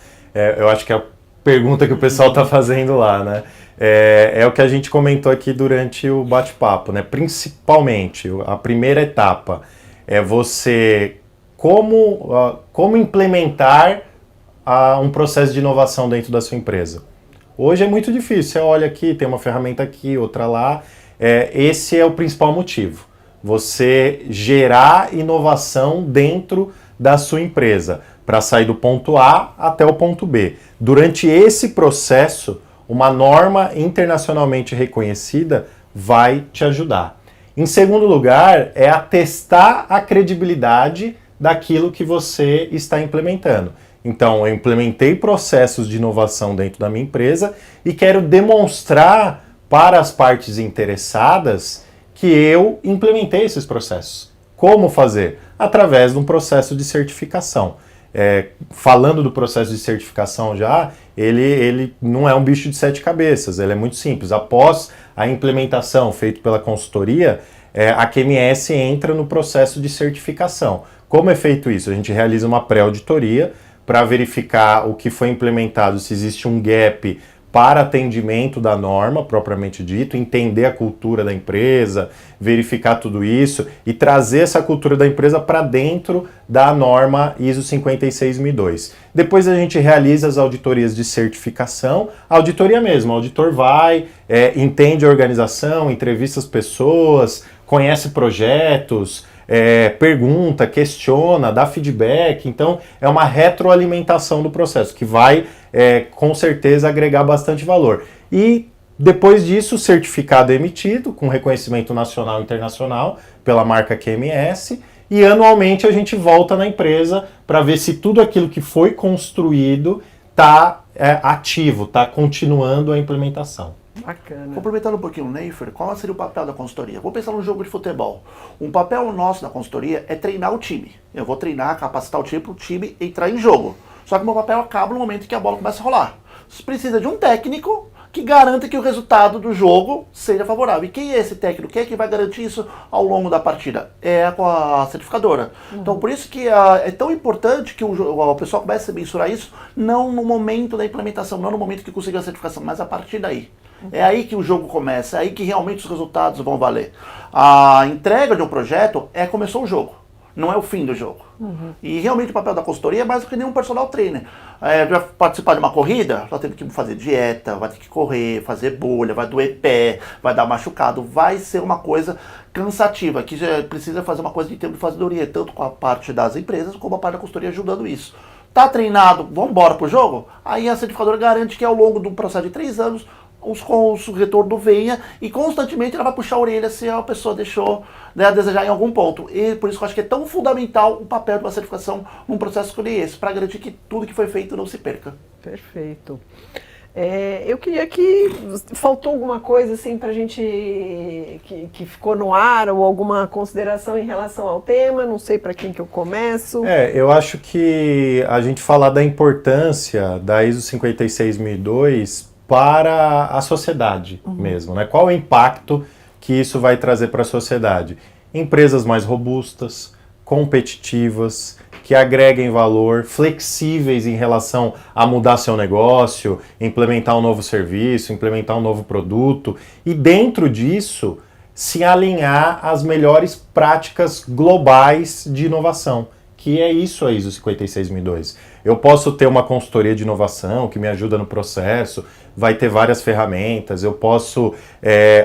Eu acho que é a pergunta que o pessoal está fazendo lá, né? É o que a gente comentou aqui durante o bate-papo, né? Principalmente, a primeira etapa é você como implementar um processo de inovação dentro da sua empresa. Hoje é muito difícil, você olha aqui, tem uma ferramenta aqui, outra lá. Esse é o principal motivo. Você gerar inovação dentro da sua empresa, para sair do ponto A até o ponto B. Durante esse processo, uma norma internacionalmente reconhecida vai te ajudar. Em segundo lugar, é atestar a credibilidade daquilo que você está implementando. Então, eu implementei processos de inovação dentro da minha empresa e quero demonstrar para as partes interessadas que eu implementei esses processos. Como fazer? Através de um processo de certificação. Falando do processo de certificação já, ele não é um bicho de 7 cabeças, ele é muito simples. Após a implementação feita pela consultoria, a QMS entra no processo de certificação. Como é feito isso? A gente realiza uma pré-auditoria para verificar o que foi implementado, se existe um gap para atendimento da norma, propriamente dito, entender a cultura da empresa, verificar tudo isso e trazer essa cultura da empresa para dentro da norma ISO 56002. Depois a gente realiza as auditorias de certificação, auditoria mesmo, o auditor vai, entende a organização, entrevista as pessoas, conhece projetos, pergunta, questiona, dá feedback. Então é uma retroalimentação do processo que vai com certeza agregar bastante valor. E depois disso o certificado é emitido com reconhecimento nacional e internacional pela marca QMS e anualmente a gente volta na empresa para ver se tudo aquilo que foi construído está ativo, está continuando a implementação. Bacana. Complementando um pouquinho o Neifer, qual seria o papel da consultoria? Vou pensar num jogo de futebol. Um papel nosso da consultoria é treinar o time. Eu vou treinar, capacitar o time para o time entrar em jogo. Só que o meu papel acaba no momento que a bola começa a rolar. Você precisa de um técnico que garanta que o resultado do jogo seja favorável. E quem é esse técnico? Quem é que vai garantir isso ao longo da partida? É a certificadora. Então, por isso que é tão importante que o pessoal comece a mensurar isso, não no momento da implementação, não no momento que conseguiu a certificação, mas a partir daí. É aí que o jogo começa, é aí que realmente os resultados vão valer. A entrega de um projeto começou o jogo, não é o fim do jogo. E realmente o papel da consultoria é mais do que nenhum personal trainer. Vai participar de uma corrida, vai ter que fazer dieta, vai ter que correr, fazer bolha, vai doer pé, vai dar machucado, vai ser uma coisa cansativa, que já precisa fazer uma coisa de tempo de fazedoria, tanto com a parte das empresas como a parte da consultoria ajudando isso. Tá treinado, vamos embora pro jogo? Aí a certificadora garante que ao longo do processo de 3 anos, o retorno venha e constantemente ela vai puxar a orelha se a pessoa deixou a desejar em algum ponto. E por isso que eu acho que é tão fundamental o papel de uma certificação num processo como esse, para garantir que tudo que foi feito não se perca. Perfeito. Eu queria que... Faltou alguma coisa assim para a gente que ficou no ar ou alguma consideração em relação ao tema? Não sei para quem que eu começo. Eu acho que a gente falar da importância da ISO 56002 para a sociedade mesmo, né? Qual o impacto que isso vai trazer para a sociedade? Empresas mais robustas, competitivas, que agreguem valor, flexíveis em relação a mudar seu negócio, implementar um novo serviço, implementar um novo produto e dentro disso se alinhar às melhores práticas globais de inovação, que é isso a ISO 56002. Eu posso ter uma consultoria de inovação que me ajuda no processo, vai ter várias ferramentas, eu posso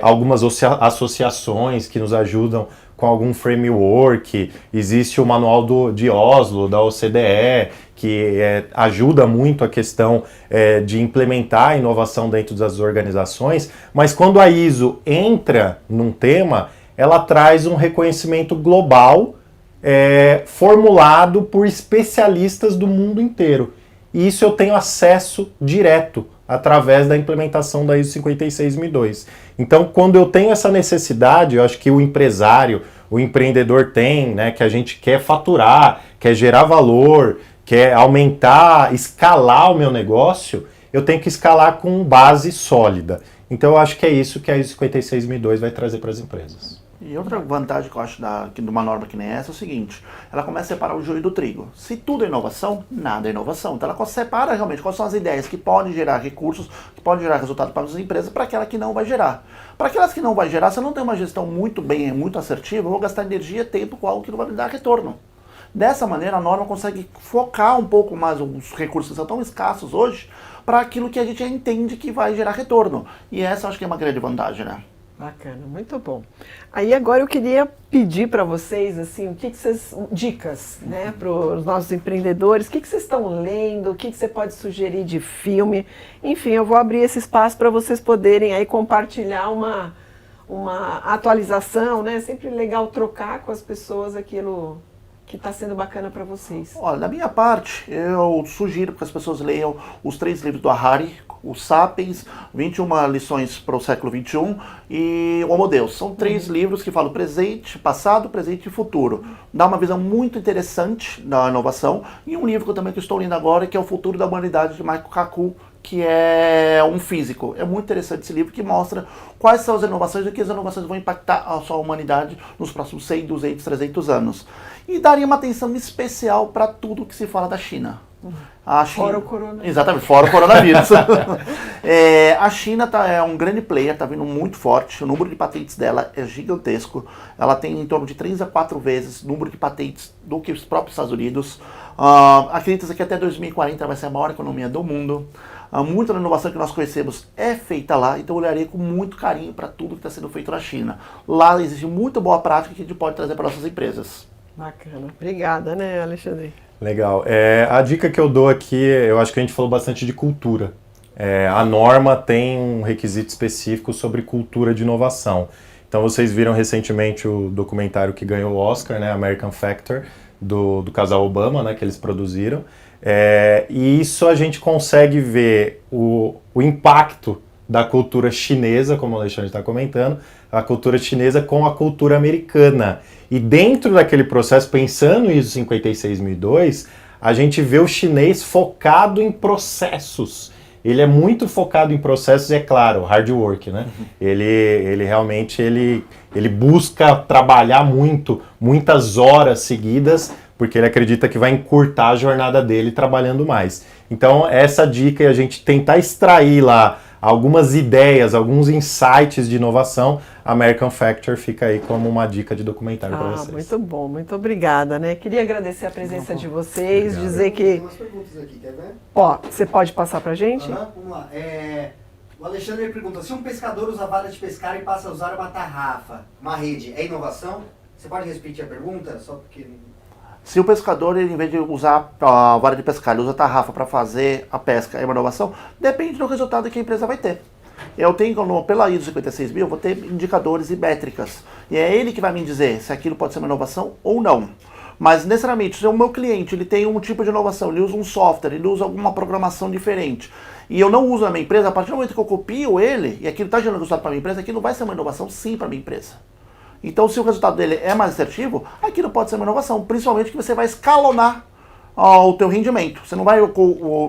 algumas associações que nos ajudam com algum framework, existe o manual de Oslo, da OCDE, que ajuda muito a questão de implementar a inovação dentro das organizações, mas quando a ISO entra num tema, ela traz um reconhecimento global formulado por especialistas do mundo inteiro. E isso eu tenho acesso direto através da implementação da ISO 56002. Então, quando eu tenho essa necessidade, eu acho que o empresário, o empreendedor tem, né, que a gente quer faturar, quer gerar valor, quer aumentar, escalar o meu negócio, eu tenho que escalar com base sólida. Então, eu acho que é isso que a ISO 56002 vai trazer para as empresas. E outra vantagem que eu acho de uma norma que nem essa é o seguinte, ela começa a separar o joio do trigo. Se tudo é inovação, nada é inovação. Então ela separa realmente quais são as ideias que podem gerar recursos, que podem gerar resultado para as empresas, para aquela que não vai gerar. Para aquelas que não vai gerar, se eu não tem uma gestão muito assertiva, eu vou gastar energia, tempo com algo que não vai me dar retorno. Dessa maneira, a norma consegue focar um pouco mais os recursos que são tão escassos hoje para aquilo que a gente entende que vai gerar retorno. E essa eu acho que é uma grande vantagem, né? Bacana, muito bom. Aí agora eu queria pedir para vocês, assim, dicas, né, para os nossos empreendedores, o que vocês estão lendo, o que você pode sugerir de filme. Enfim, eu vou abrir esse espaço para vocês poderem aí compartilhar uma atualização, né? Sempre legal trocar com as pessoas aquilo que está sendo bacana para vocês. Olha, da minha parte, eu sugiro que as pessoas leiam os 3 livros do Harari, o Sapiens, 21 lições para o século XXI e o Homo Deus. São 3 livros que falam presente, passado, presente e futuro. Dá uma visão muito interessante da inovação. E um livro que eu também estou lendo agora, que é O Futuro da Humanidade, de Michael Kaku, que é um físico. É muito interessante esse livro que mostra quais são as inovações e que as inovações vão impactar a sua humanidade nos próximos 100, 200, 300 anos. E daria uma atenção especial para tudo que se fala da China. A China, fora o coronavírus. Exatamente, fora o coronavírus. A China é um grande player, está vindo muito forte, o número de patentes dela é gigantesco, ela tem em torno de 3 a 4 vezes o número de patentes do que os próprios Estados Unidos. Acredita-se que até 2040 vai ser a maior economia do mundo. Muita da inovação que nós conhecemos é feita lá, então eu olharei com muito carinho para tudo que está sendo feito na China. Lá existe muita boa prática que a gente pode trazer para nossas empresas. Bacana. Obrigada, né, Alexandre? Legal. A dica que eu dou aqui, eu acho que a gente falou bastante de cultura. A norma tem um requisito específico sobre cultura de inovação. Então vocês viram recentemente o documentário que ganhou o Oscar, né, American Factor, do casal Obama, né, que eles produziram. E isso a gente consegue ver o impacto da cultura chinesa, como o Alexandre está comentando, a cultura chinesa com a cultura americana. E dentro daquele processo, pensando em ISO 56002, a gente vê o chinês focado em processos. Ele é muito focado em processos, e é claro, hard work, né? Ele realmente ele busca trabalhar muitas horas seguidas, porque ele acredita que vai encurtar a jornada dele trabalhando mais. Então, essa dica é a gente tentar extrair lá algumas ideias, alguns insights de inovação. American Factor fica aí como uma dica de documentário para vocês. Muito bom, muito obrigada, né? Queria agradecer a presença de vocês, Obrigado. dizer que... Tem umas perguntas aqui, quer ver? Você pode passar pra gente? Vamos lá. O Alexandre pergunta, se um pescador usa vara de pescar e passa a usar uma tarrafa, uma rede, é inovação? Você pode repetir a pergunta? Só porque... Se o pescador, ele, em vez de usar a vara de pescar, ele usa a tarrafa para fazer a pesca, é uma inovação? Depende do resultado que a empresa vai ter. Eu tenho, pela ISO 56000, eu vou ter indicadores e métricas. E é ele que vai me dizer se aquilo pode ser uma inovação ou não. Mas, necessariamente, se o meu cliente ele tem um tipo de inovação, ele usa um software, ele usa alguma programação diferente, e eu não uso na minha empresa, a partir do momento que eu copio ele, e aquilo está gerando resultado para a minha empresa, aquilo vai ser uma inovação sim para a minha empresa. Então, se o resultado dele é mais assertivo, aquilo pode ser uma inovação, principalmente que você vai escalonar o teu rendimento. Você não vai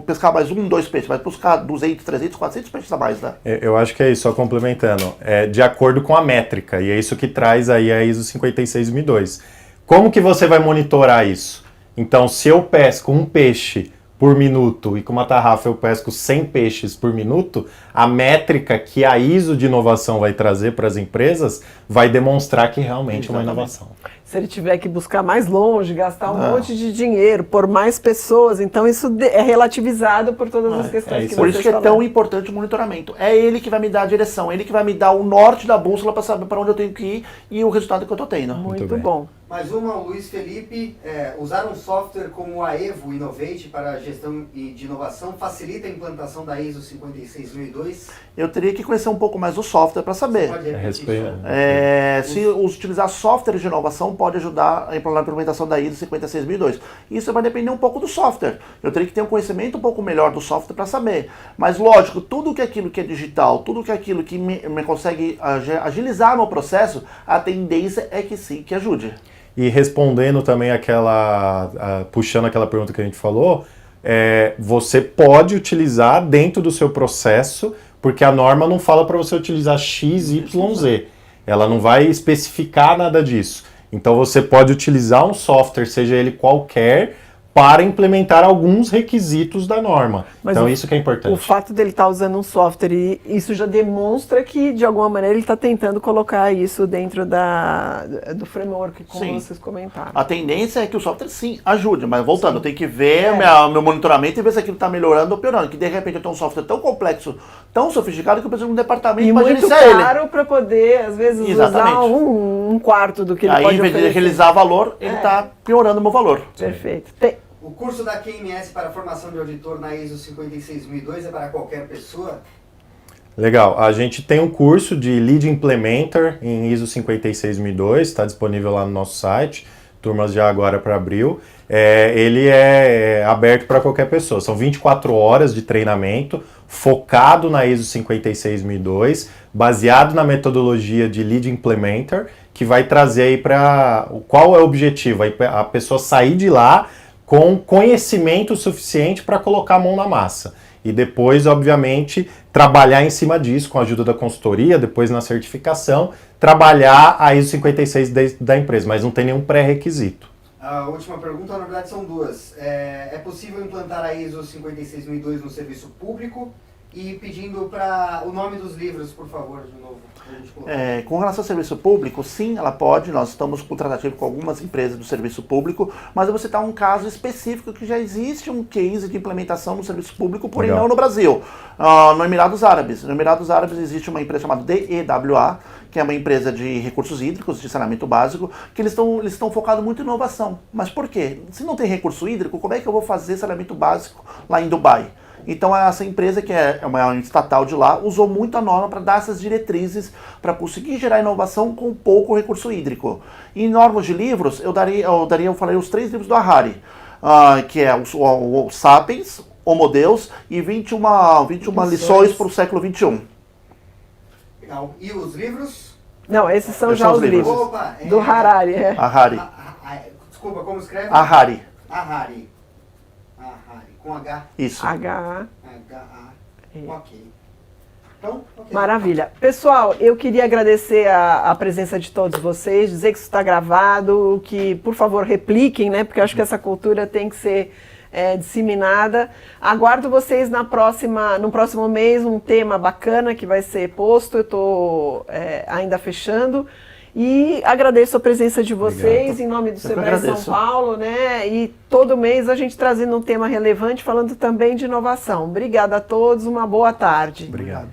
pescar mais 1, 2 peixes, vai buscar 200, 300, 400 peixes a mais, né? Eu acho que é isso, só complementando, de acordo com a métrica, e é isso que traz aí a ISO 56002. Como que você vai monitorar isso? Então, se eu pesco um peixe por minuto e com uma tarrafa eu pesco 100 peixes por minuto, a métrica que a ISO de inovação vai trazer para as empresas vai demonstrar que realmente é uma inovação. Se ele tiver que buscar mais longe, gastar um monte de dinheiro, por mais pessoas, então isso é relativizado por todas as questões que vocês Por isso que é falaram. tão importante o monitoramento. É ele que vai me dar a direção, é ele que vai me dar o norte da bússola para saber para onde eu tenho que ir e o resultado que eu estou tendo. Muito bem. bom. Mais uma, Luiz Felipe, usar um software como a Evo Innovate para gestão de inovação facilita a implantação da ISO 56002? Eu teria que conhecer um pouco mais o software para saber. Pode repetir, respeito. só? Se utilizar softwares de inovação pode ajudar na implementação da ISO 56002. Isso vai depender um pouco do software. Eu teria que ter um conhecimento um pouco melhor do software para saber. Mas lógico, tudo que aquilo que é digital, tudo que aquilo que me consegue agilizar meu processo, a tendência é que sim, que ajude. E respondendo também puxando aquela pergunta que a gente falou, você pode utilizar dentro do seu processo, porque a norma não fala para você utilizar X, Y, Z. Ela não vai especificar nada disso. Então você pode utilizar um software, seja ele qualquer, para implementar alguns requisitos da norma. Mas então isso que é importante. O fato dele estar usando um software, e isso já demonstra que, de alguma maneira, ele está tentando colocar isso dentro do framework, como Sim. vocês comentaram. A tendência é que o software sim ajude, mas voltando, eu tenho que ver É. meu monitoramento e ver se aquilo está melhorando ou piorando. Que de repente eu tenho um software tão complexo, tão sofisticado, que eu preciso de um departamento E para muito gerenciar ele. caro para poder, às vezes, Exatamente. usar um quarto do que ele Aí, pode em vez de oferecer. realizar valor, ele está piorando o meu valor. Perfeito. O curso da QMS para formação de auditor na ISO 56002 é para qualquer pessoa? Legal. A gente tem um curso de Lead Implementer em ISO 56002, está disponível lá no nosso site, turmas já agora para abril. Ele é aberto para qualquer pessoa. São 24 horas de treinamento, focado na ISO 56002, baseado na metodologia de Lead Implementer, que vai trazer aí para qual é o objetivo, a pessoa sair de lá com conhecimento suficiente para colocar a mão na massa. E depois, obviamente, trabalhar em cima disso, com a ajuda da consultoria, depois na certificação, trabalhar a ISO 56 da empresa, mas não tem nenhum pré-requisito. A última pergunta, na verdade, são duas. É possível implantar a ISO 56002 no serviço público? E pedindo para o nome dos livros, por favor, de novo. pra gente colocar. Com relação ao serviço público, sim, ela pode. Nós estamos com tratativa com algumas empresas do serviço público, mas eu vou citar um caso específico que já existe um case de implementação no serviço público, porém Legal. não no Brasil. No Emirados Árabes. No Emirados Árabes existe uma empresa chamada DEWA, que é uma empresa de recursos hídricos, de saneamento básico, que eles estão focados muito em inovação. Mas por quê? Se não tem recurso hídrico, como é que eu vou fazer saneamento básico lá em Dubai? Então essa empresa, que é uma estatal de lá, usou muito a norma para dar essas diretrizes para conseguir gerar inovação com pouco recurso hídrico. E em normas de livros, eu falei os 3 livros do Harari, que é o Sapiens, Homo Deus e 21 lições para o século XXI. Legal. E os livros? Não, esses são Esses já são os os livros. livros. Opa, Do Harari, Harari. Desculpa, como escreve? Harari. Harari. Com H. Isso. H. H-A. Ok. Então, ok. Maravilha. Pessoal, eu queria agradecer a presença de todos vocês, dizer que isso está gravado, que, por favor, repliquem, né? Porque eu acho que essa cultura tem que ser disseminada. Aguardo vocês no próximo mês, um tema bacana que vai ser posto. Eu estou ainda fechando. E agradeço a presença de vocês. Obrigado. Em nome do Eu que Sebrae São agradeço. Paulo, né? E todo mês a gente trazendo um tema relevante, falando também de inovação. Obrigada a todos, uma boa tarde. Obrigado.